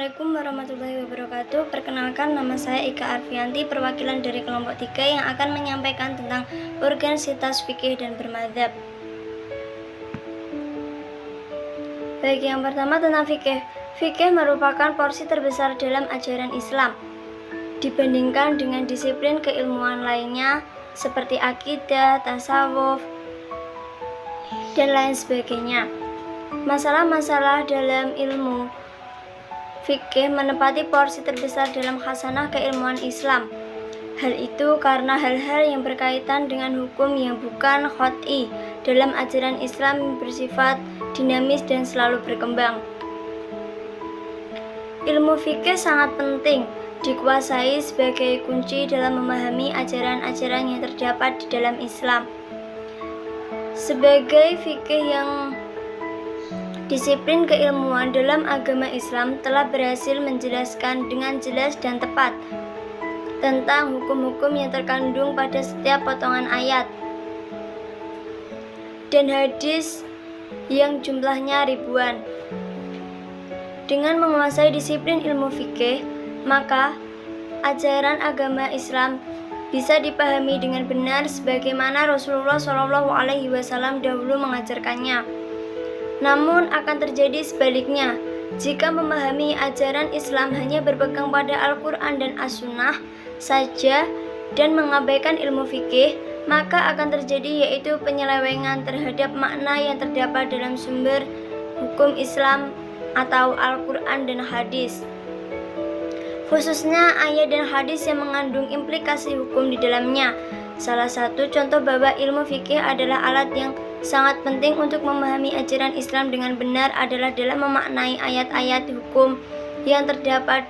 Assalamualaikum warahmatullahi wabarakatuh. Perkenalkan, nama saya Ika Arfianti, perwakilan dari kelompok 3 yang akan menyampaikan tentang urgensitas fikih dan bermadzhab. Baik, yang pertama tentang fikih. Fikih merupakan porsi terbesar dalam ajaran Islam dibandingkan dengan disiplin keilmuan lainnya seperti akidah, tasawuf, dan lain sebagainya. Masalah-masalah dalam ilmu fikih menempati porsi terbesar dalam khasanah keilmuan Islam. Hal itu karena hal-hal yang berkaitan dengan hukum yang bukan qat'i dalam ajaran Islam bersifat dinamis dan selalu berkembang. Ilmu fikih sangat penting dikuasai sebagai kunci dalam memahami ajaran-ajaran yang terdapat di dalam Islam. Sebagai fikih yang disiplin keilmuan dalam agama Islam telah berhasil menjelaskan dengan jelas dan tepat tentang hukum-hukum yang terkandung pada setiap potongan ayat dan hadis yang jumlahnya ribuan. Dengan menguasai disiplin ilmu fikih, maka ajaran agama Islam bisa dipahami dengan benar sebagaimana Rasulullah SAW dahulu mengajarkannya. Namun akan terjadi sebaliknya, jika memahami ajaran Islam hanya berpegang pada Al-Quran dan As-Sunnah saja dan mengabaikan ilmu fikih, maka akan terjadi yaitu penyelewengan terhadap makna yang terdapat dalam sumber hukum Islam atau Al-Quran dan hadis, khususnya ayat dan hadis yang mengandung implikasi hukum di dalamnya. Salah satu contoh bahwa ilmu fikih adalah alat yang sangat penting untuk memahami ajaran Islam dengan benar adalah dalam memaknai ayat-ayat hukum yang terdapat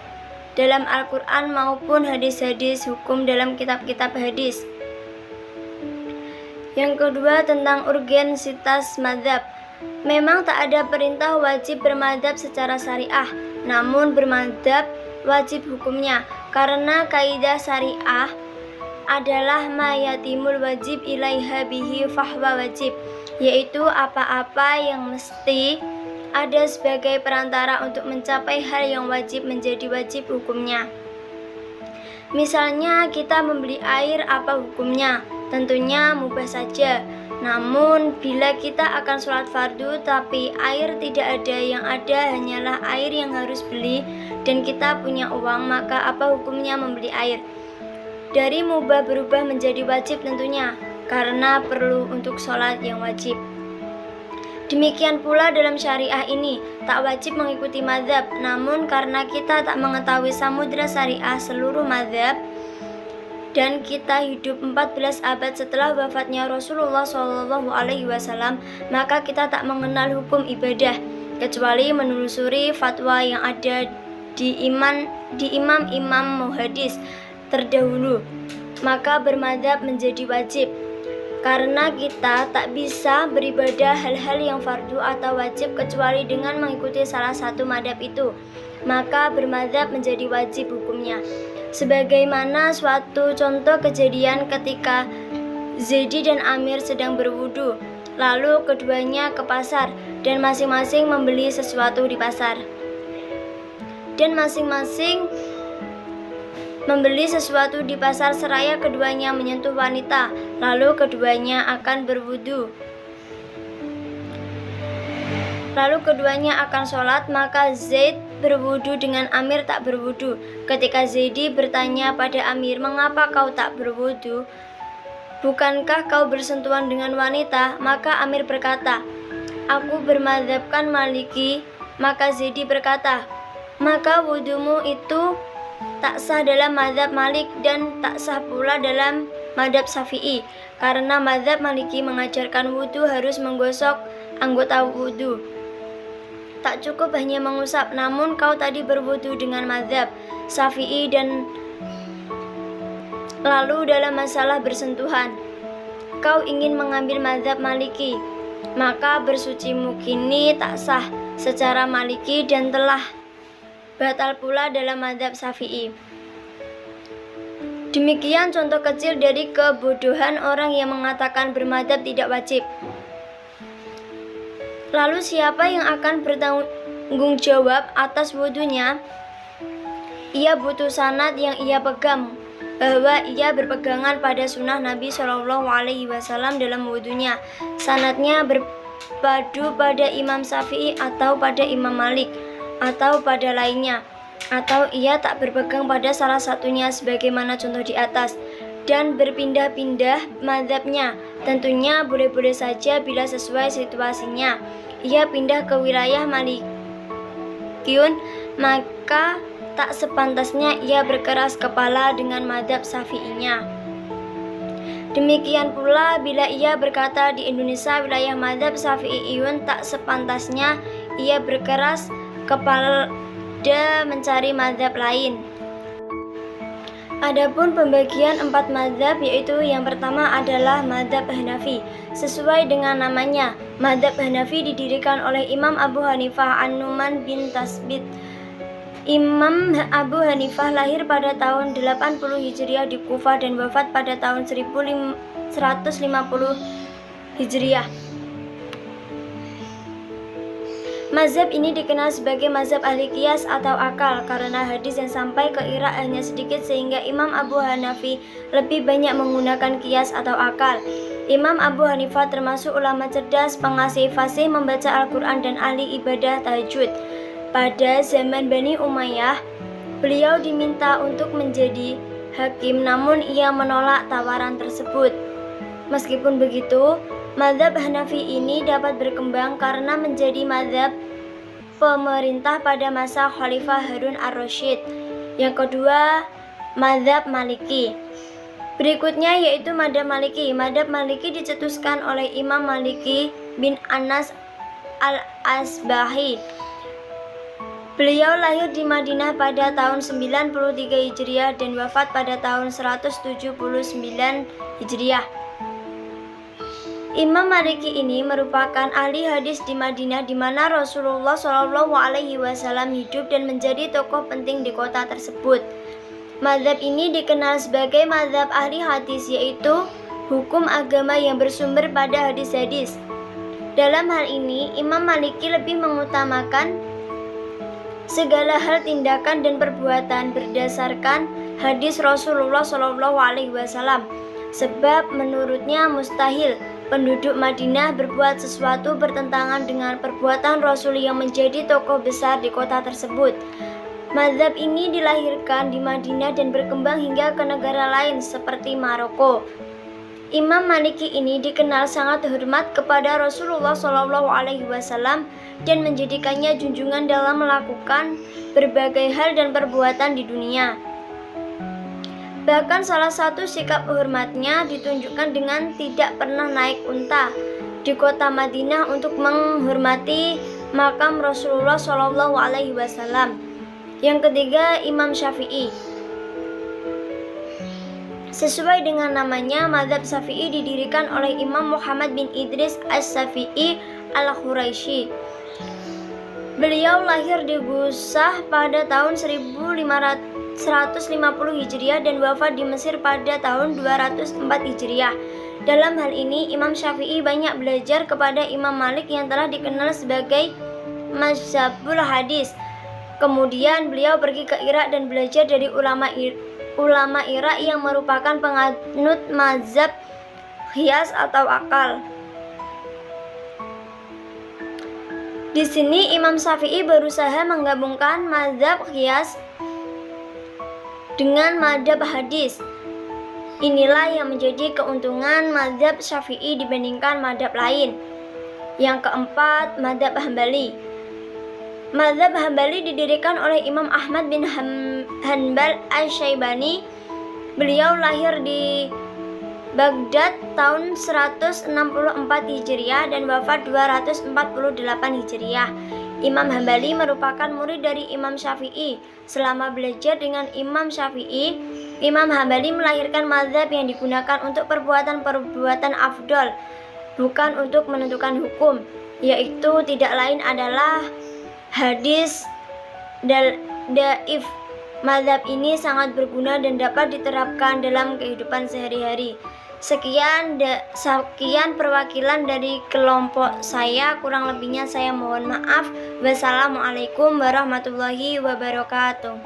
dalam Al-Quran maupun hadis-hadis hukum dalam kitab-kitab hadis. Yang kedua, tentang urgensitas madzhab. Memang tak ada perintah wajib bermadzhab secara syariah, namun bermadzhab wajib hukumnya, karena kaidah syariah adalah ma yatimul wajib ilaiha bihi fahwa wajib, yaitu apa-apa yang mesti ada sebagai perantara untuk mencapai hal yang wajib menjadi wajib hukumnya. Misalnya kita membeli air, apa hukumnya? Tentunya mubah saja. Namun bila kita akan sholat fardu tapi air tidak ada, yang ada hanyalah air yang harus beli dan kita punya uang, maka apa hukumnya membeli air? Dari mubah berubah menjadi wajib tentunya, karena perlu untuk sholat yang wajib. Demikian pula dalam syariah ini, tak wajib mengikuti madzhab, namun karena kita tak mengetahui samudra syariah seluruh madzhab, dan kita hidup 14 abad setelah wafatnya Rasulullah SAW, maka kita tak mengenal hukum ibadah, kecuali menelusuri fatwa yang ada di imam-imam muhaddis terdahulu, maka bermadzhab menjadi wajib. Karena kita tak bisa beribadah hal-hal yang fardu atau wajib kecuali dengan mengikuti salah satu madzhab itu, maka bermadzhab menjadi wajib hukumnya. Sebagaimana suatu contoh kejadian ketika Zaidi dan Amir sedang berwudu, lalu keduanya ke pasar dan masing-masing membeli sesuatu di pasar. Dan masing-masing membeli sesuatu di pasar seraya keduanya menyentuh wanita, lalu keduanya akan berwudu. Lalu keduanya akan sholat, maka Zaid berwudu dengan Amir tak berwudu. Ketika Zaidi bertanya pada Amir, mengapa kau tak berwudu? Bukankah kau bersentuhan dengan wanita? Maka Amir berkata, aku bermadzhabkan Maliki. Maka Zaidi berkata, maka wudumu itu tak sah dalam madzhab Malik dan tak sah pula dalam madzhab Syafi'i, karena madzhab Maliki mengajarkan wudu harus menggosok anggota wudu, tak cukup hanya mengusap. Namun kau tadi berwudu dengan madzhab Syafi'i dan lalu dalam masalah bersentuhan kau ingin mengambil madzhab Maliki, maka bersucimu kini tak sah secara Maliki dan telah batal pula dalam madzhab Syafi'i. Demikian contoh kecil dari kebodohan orang yang mengatakan bermadzhab tidak wajib. Lalu siapa yang akan bertanggung jawab atas wudunya? ia butuh sanad yang ia pegang, bahwa ia berpegangan pada sunnah Nabi Shallallahu Alaihi Wasallam dalam wudunya. Sanadnya berpadu pada Imam Syafi'i atau pada Imam Malik atau pada lainnya, atau ia tak berpegang pada salah satunya sebagaimana contoh di atas, dan berpindah-pindah mazhabnya. Tentunya boleh-boleh saja bila sesuai situasinya. Ia pindah ke wilayah Malikiyun, maka tak sepantasnya ia berkeras kepala dengan mazhab Syafi'inya. Demikian pula bila ia berkata di Indonesia wilayah mazhab Syafi'iyun, tak sepantasnya ia berkeras kepala mencari mazhab lain. Adapun pembagian 4 mazhab, yaitu yang pertama adalah mazhab Hanafi. Sesuai dengan namanya, mazhab Hanafi didirikan oleh Imam Abu Hanifah An-Nu'man bin Tasbit. Imam Abu Hanifah lahir pada tahun 80 Hijriah di Kufah dan wafat pada tahun 1150 Hijriah. Mazhab ini dikenal sebagai mazhab ahli qiyas atau akal karena hadis yang sampai ke Irak hanya sedikit, sehingga Imam Abu Hanafi lebih banyak menggunakan qiyas atau akal. Imam Abu Hanifah termasuk ulama cerdas, pengasih fasih membaca Al-Quran dan ahli ibadah tahajud. Pada zaman Bani Umayyah, beliau diminta untuk menjadi hakim, namun ia menolak tawaran tersebut. Meskipun begitu, mazhab Hanafi ini dapat berkembang karena menjadi mazhab pemerintah pada masa Khalifah Harun ar-Rasyid. Yang kedua, mazhab Maliki. Berikutnya yaitu mazhab Maliki. Mazhab Maliki dicetuskan oleh Imam Maliki bin Anas al-Asbahi. Beliau lahir di Madinah pada tahun 93 Hijriah dan wafat pada tahun 179 Hijriah. Imam Maliki ini merupakan ahli hadis di Madinah, di mana Rasulullah Shallallahu Alaihi Wasallam hidup dan menjadi tokoh penting di kota tersebut. Mazhab ini dikenal sebagai mazhab ahli hadis, yaitu hukum agama yang bersumber pada hadis-hadis. Dalam hal ini, Imam Maliki lebih mengutamakan segala hal tindakan dan perbuatan berdasarkan hadis Rasulullah Shallallahu Alaihi Wasallam, sebab menurutnya mustahil penduduk Madinah berbuat sesuatu bertentangan dengan perbuatan Rasul yang menjadi tokoh besar di kota tersebut. Mazhab ini dilahirkan di Madinah dan berkembang hingga ke negara lain seperti Maroko. Imam Maliki ini dikenal sangat hormat kepada Rasulullah Shallallahu Alaihi Wasallam dan menjadikannya junjungan dalam melakukan berbagai hal dan perbuatan di dunia. Bahkan salah satu sikap hormatnya ditunjukkan dengan tidak pernah naik unta di kota Madinah untuk menghormati makam Rasulullah Shallallahu Alaihi Wasallam. Yang ketiga, Imam Syafi'i. Sesuai dengan namanya, mazhab Syafi'i didirikan oleh Imam Muhammad bin Idris As-Syafi'i Al-Quraisy. Beliau lahir di Busah pada tahun 150 Hijriah dan wafat di Mesir pada tahun 204 Hijriah. Dalam hal ini, Imam Syafi'i banyak belajar kepada Imam Malik yang telah dikenal sebagai mazhabul hadis. Kemudian beliau pergi ke Irak dan belajar dari ulama Irak yang merupakan penganut mazhab qiyas atau akal. Di sini Imam Syafi'i berusaha menggabungkan mazhab qiyas dengan mazhab hadis. Inilah yang menjadi keuntungan mazhab Syafi'i dibandingkan mazhab lain. Yang keempat, mazhab Hambali. Mazhab Hambali didirikan oleh Imam Ahmad bin Hanbal Asy-Syaibani. Beliau lahir di Baghdad tahun 164 Hijriah dan wafat 248 Hijriah. Imam Hambali merupakan murid dari Imam Syafi'i. Selama belajar dengan Imam Syafi'i, Imam Hambali melahirkan mazhab yang digunakan untuk perbuatan-perbuatan afdol, bukan untuk menentukan hukum, yaitu tidak lain adalah hadis dhaif. Mazhab ini sangat berguna dan dapat diterapkan dalam kehidupan sehari-hari. Sekian perwakilan dari kelompok saya, kurang lebihnya saya mohon maaf. Wassalamualaikum warahmatullahi wabarakatuh.